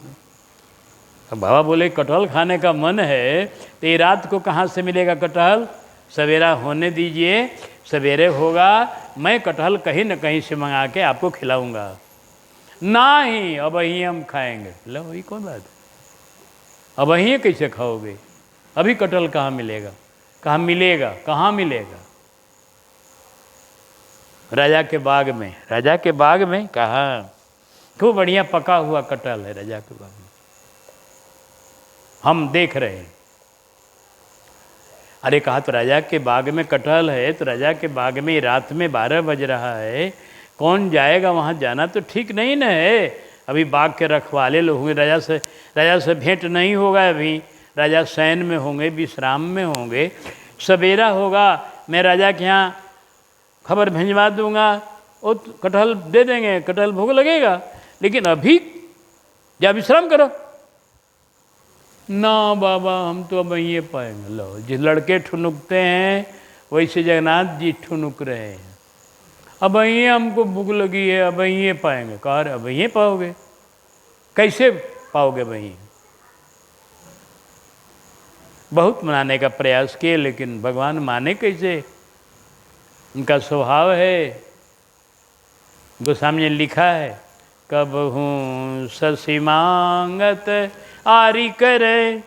बाबा बोले कटहल खाने का मन है तो ये रात को कहाँ से मिलेगा कटहल? सवेरा होने दीजिए, सवेरे होगा, मैं कटहल कहीं न कहीं से मंगा के आपको खिलाऊंगा। नहीं, अब वही हम खाएंगे। लो वही कौन बात है? अब वही कैसे खाओगे? अभी कटहल कहाँ मिलेगा? कहाँ मिलेगा? राजा के बाग में कहा खूब बढ़िया पका हुआ कटहल है राजा के बाग में, हम देख रहे हैं। अरे कहा तो राजा के बाग में कटहल है, तो राजा के बाग में रात में 12 बज रहा है, कौन जाएगा वहाँ? जाना तो ठीक नहीं न है। अभी बाग के रखवाले लोग होंगे, राजा से भेंट नहीं होगा। अभी राजा शयन में होंगे, विश्राम में होंगे। सवेरा होगा, मैं राजा के यहाँ खबर भिजवा दूंगा, वो कटहल दे देंगे, कटहल भोग लगेगा। लेकिन अभी जा विश्राम करो। ना बाबा हम तो अब ये पाएंगे। लो जिस लड़के ठुनुकते हैं वैसे जगन्नाथ जी ठुनुक रहे हैं। अब ये हमको भूख लगी है, अब ये पाएंगे। कहा अब ये पाओगे? कैसे पाओगे? वहीं बहुत मनाने का प्रयास किए, लेकिन भगवान माने कैसे? उनका स्वभाव है। गोस्वामी ने लिखा है, कब हूँ शशि मांगत आरी करे,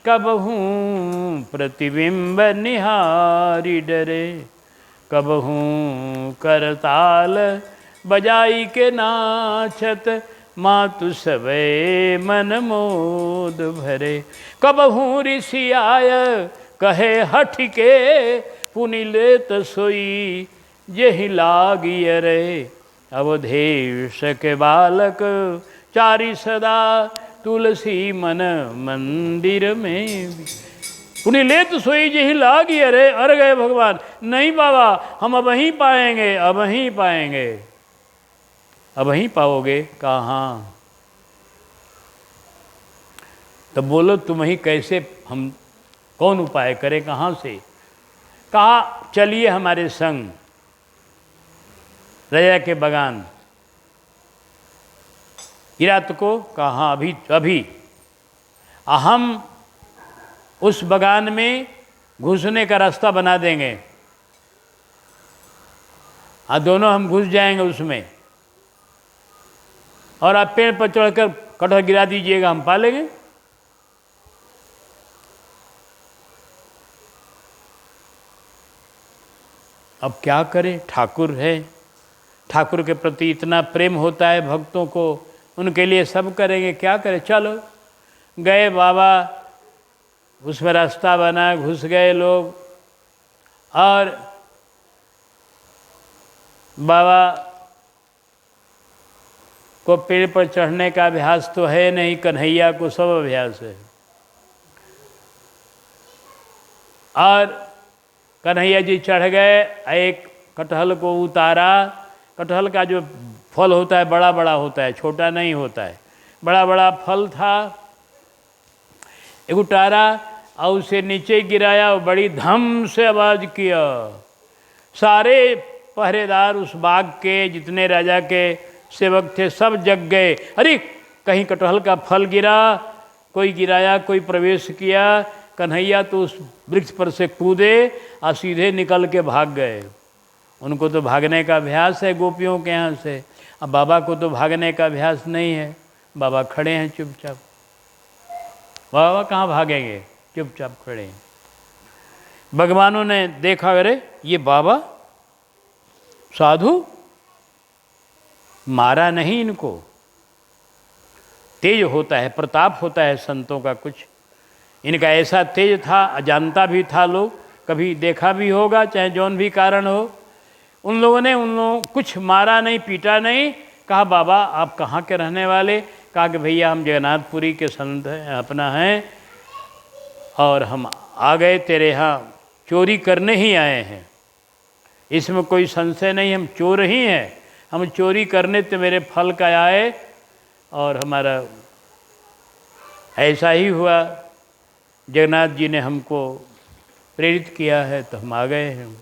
कब हूँ प्रतिबिंब निहारी डरे। कबहूँ करताल बजाई के नाचत, मातु सबे मन मोद भरे। कबहूँ ऋषि आय कहे हठ के, पुनि लेत सोई जेहि लागिय रे। अवधेश के बालक चारि सदा, तुलसी मन मंदिर में। पुनि लेत सोई जेहि लागिय रे। अर गए भगवान, नहीं बाबा हम अब वहीं पाएंगे, अब वहीं पाएंगे। अब वहीं पाओगे? कहाँ? तब बोलो तुम ही कैसे, हम कौन उपाय करें, कहाँ से? कहा चलिए हमारे संग रजा के बगान। किरात को कहा अभी अभी हम उस बगान में घुसने का रास्ता बना देंगे। दोनों हम घुस जाएंगे उसमें, और आप पेड़ पर चढ़कर कटहल गिरा दीजिएगा, हम पा लेंगे। अब क्या करें? ठाकुर है, ठाकुर के प्रति इतना प्रेम होता है भक्तों को, उनके लिए सब करेंगे, क्या करें? चलो गए बाबा, उसमें रास्ता बना, घुस गए लोग। और बाबा को पेड़ पर चढ़ने का अभ्यास तो है नहीं, कन्हैया को सब अभ्यास है। और कन्हैया जी चढ़ गए, एक कटहल को उतारा। कटहल का जो फल होता है बड़ा बड़ा होता है, छोटा नहीं होता है, बड़ा बड़ा फल था। एक उतारा और उसे नीचे गिराया, बड़ी धम से आवाज़ किया। सारे पहरेदार उस बाग के जितने राजा के सेवक थे सब जग गए। अरे कहीं कटहल का फल गिरा, कोई गिराया, कोई प्रवेश किया। कन्हैया तो उस वृक्ष पर से कूदे और सीधे निकल के भाग गए। उनको तो भागने का अभ्यास है गोपियों के यहाँ से, अब बाबा को तो भागने का अभ्यास नहीं है। बाबा खड़े हैं चुपचाप। बाबा कहाँ भागेंगे, चुपचाप खड़े हैं। भगवानों ने देखा, अरे ये बाबा साधु, मारा नहीं इनको। तेज होता है, प्रताप होता है संतों का कुछ, इनका ऐसा तेज था, अजानता भी था, लोग कभी देखा भी होगा, चाहे जौन भी कारण हो। उन लोगों ने कुछ मारा नहीं, पीटा नहीं। कहा बाबा आप कहाँ के रहने वाले? कहा कि भैया हम जगन्नाथपुरी के संत हैं, अपना हैं, और हम आ गए तेरे यहाँ चोरी करने ही आए हैं। इसमें कोई संशय नहीं, हम चोर ही हैं। हम चोरी करने तो मेरे फल का आए, और हमारा ऐसा ही हुआ, जगन्नाथ जी ने हमको प्रेरित किया है तो हम आ गए हैं।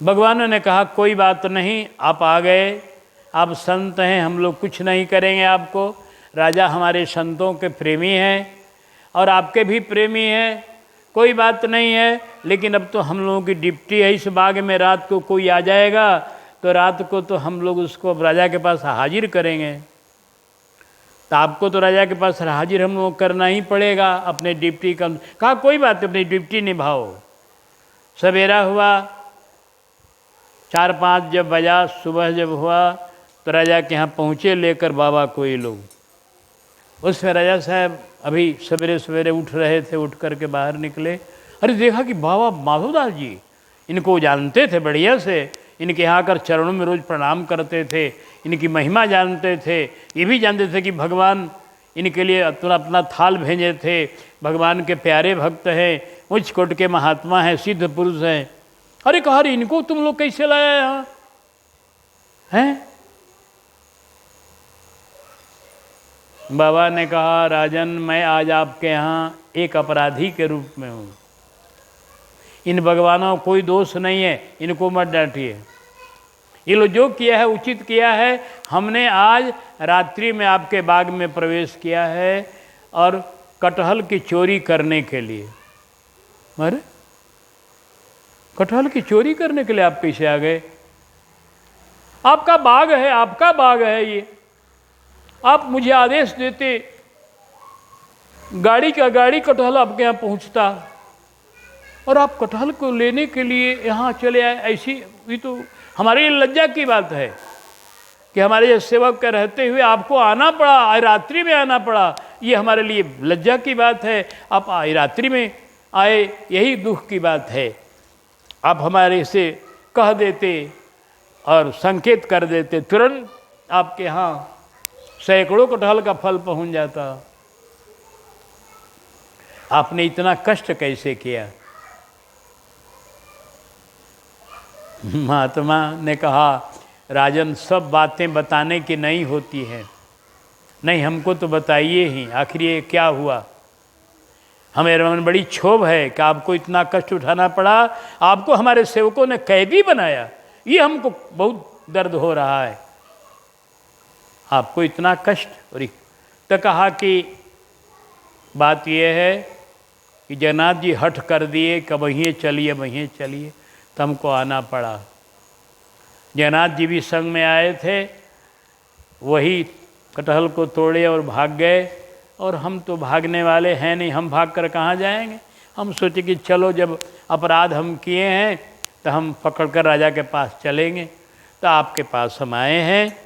भगवान ने कहा कोई बात नहीं, आप आ गए, आप संत हैं, हम लोग कुछ नहीं करेंगे आपको। राजा हमारे संतों के प्रेमी हैं और आपके भी प्रेमी हैं, कोई बात नहीं है। लेकिन अब तो हम लोगों की ड्यूटी है, इस बाग में रात को कोई आ जाएगा तो रात को तो हम लोग उसको राजा के पास हाजिर करेंगे। तो आपको तो राजा के पास हाजिर हम लोग करना ही पड़ेगा अपने ड्यूटी का। कहा कोई बात नहीं, अपनी ड्यूटी निभाओ। सवेरा हुआ, 4-5 जब बजा, सुबह जब हुआ तो राजा के यहाँ पहुँचे लेकर बाबा को ये लोग। उसमें राजा साहब अभी सवेरे सवेरे उठ रहे थे, उठ करके बाहर निकले। अरे देखा कि बाबा माधवदास जी, इनको जानते थे बढ़िया से, इनके यहाँ आकर चरणों में रोज़ प्रणाम करते थे, इनकी महिमा जानते थे। ये भी जानते थे कि भगवान इनके लिए अपना थाल भेजे थे, भगवान के प्यारे भक्त हैं, उच्च कोटि के महात्मा हैं, सिद्ध पुरुष हैं। अरे कहा रे इनको तुम लोग कैसे लाया यहाँ हैं? बाबा ने कहा राजन मैं आज आपके यहाँ एक अपराधी के रूप में हूँ। इन भगवानों कोई दोष नहीं है, इनको मत डांटिए। ये लोग जो किया है उचित किया है। हमने आज रात्रि में आपके बाग में प्रवेश किया है और कटहल की चोरी करने के लिए। अरे कटहल की चोरी करने के लिए आप कैसे आ गए? आपका बाग है, आपका बाग है ये। आप मुझे आदेश देते, गाड़ी का गाड़ी कटहल आपके यहाँ पहुँचता। और आप कटहल को लेने के लिए यहाँ चले आए, ऐसी ये तो हमारे लिए लज्जा की बात है कि हमारे जो सेवक के रहते हुए आपको आना पड़ा, आज रात्रि में आना पड़ा, ये हमारे लिए लज्जा की बात है। आप आज रात्रि में आए, यही दुख की बात है। आप हमारे से कह देते और संकेत कर देते, तुरंत आपके यहाँ सैकड़ों कटहल का फल पहुँच जाता। आपने इतना कष्ट कैसे किया? महात्मा ने कहा, राजन सब बातें बताने की नहीं होती हैं, नहीं हमको तो बताइए ही, आखिर ये क्या हुआ? हमें मन बड़ी क्षोभ है कि आपको इतना कष्ट उठाना पड़ा, आपको हमारे सेवकों ने कैदी बनाया, ये हमको बहुत दर्द हो रहा है, आपको इतना कष्ट। और तो कहा कि बात यह है कि जगन्नाथ जी हठ कर दिए कि वहीं चलिए वहीं चलिए, तो हमको आना पड़ा। जगन्नाथ जी भी संग में आए थे, वही कटहल को तोड़े और भाग गए। और हम तो भागने वाले हैं नहीं, हम भाग कर कहाँ जाएंगे? हम सोचे कि चलो जब अपराध हम किए हैं तो हम पकड़कर राजा के पास चलेंगे। तो आपके पास हम आए हैं,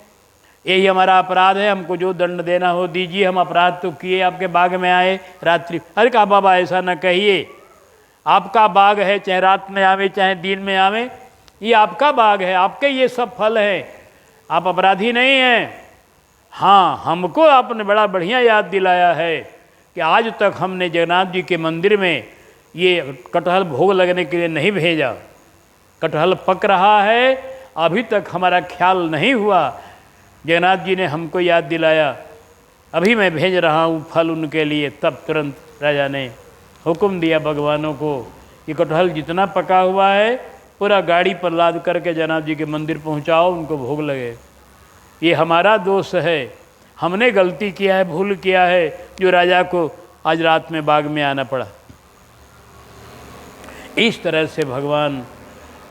यही हमारा अपराध है, हमको जो दंड देना हो दीजिए, हम अपराध तो किए, आपके बाग में आए रात्रि। अरे कहा बाबा ऐसा न कहिए, आपका बाग है, चाहे रात में आवे चाहे दिन में आवे, ये आपका बाग है, आपके ये सब फल हैं, आप अपराधी नहीं हैं। हाँ, हमको आपने बड़ा बढ़िया याद दिलाया है कि आज तक हमने जगन्नाथ जी के मंदिर में ये कटहल भोग लगने के लिए नहीं भेजा। कटहल पक रहा है, अभी तक हमारा ख्याल नहीं हुआ, जगन्नाथ जी ने हमको याद दिलाया, अभी मैं भेज रहा हूँ फल उनके लिए। तब तुरंत राजा ने हुक्म दिया भगवानों को कि कटहल जितना पका हुआ है पूरा गाड़ी पर लाद करके जगन्नाथ जी के मंदिर पहुँचाओ, उनको भोग लगे। ये हमारा दोष है, हमने गलती किया है, भूल किया है, जो राजा को आज रात में बाग में आना पड़ा। इस तरह से भगवान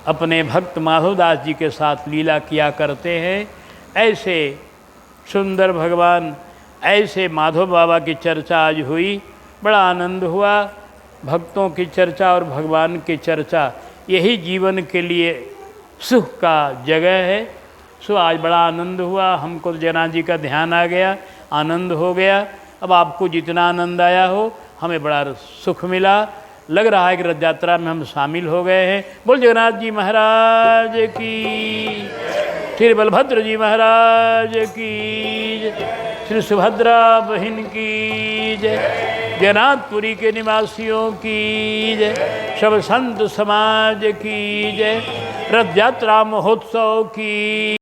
अपने भक्त माधवदास जी के साथ लीला किया करते हैं। ऐसे सुंदर भगवान, ऐसे माधव बाबा की चर्चा आज हुई, बड़ा आनंद हुआ। भक्तों की चर्चा और भगवान की चर्चा, यही जीवन के लिए सुख का जगह है। सो आज बड़ा आनंद हुआ, हमको जगन्नाथ जी का ध्यान आ गया, आनंद हो गया। अब आपको जितना आनंद आया हो, हमें बड़ा सुख मिला। लग रहा है कि रथ यात्रा में हम शामिल हो गए हैं। बोल जगन्नाथ जी महाराज की, श्री बलभद्र जी महाराज की, श्री सुभद्रा बहन की जय, जगन्नाथपुरी के निवासियों की जय, सब संत समाज की जय, रथ यात्रा महोत्सव की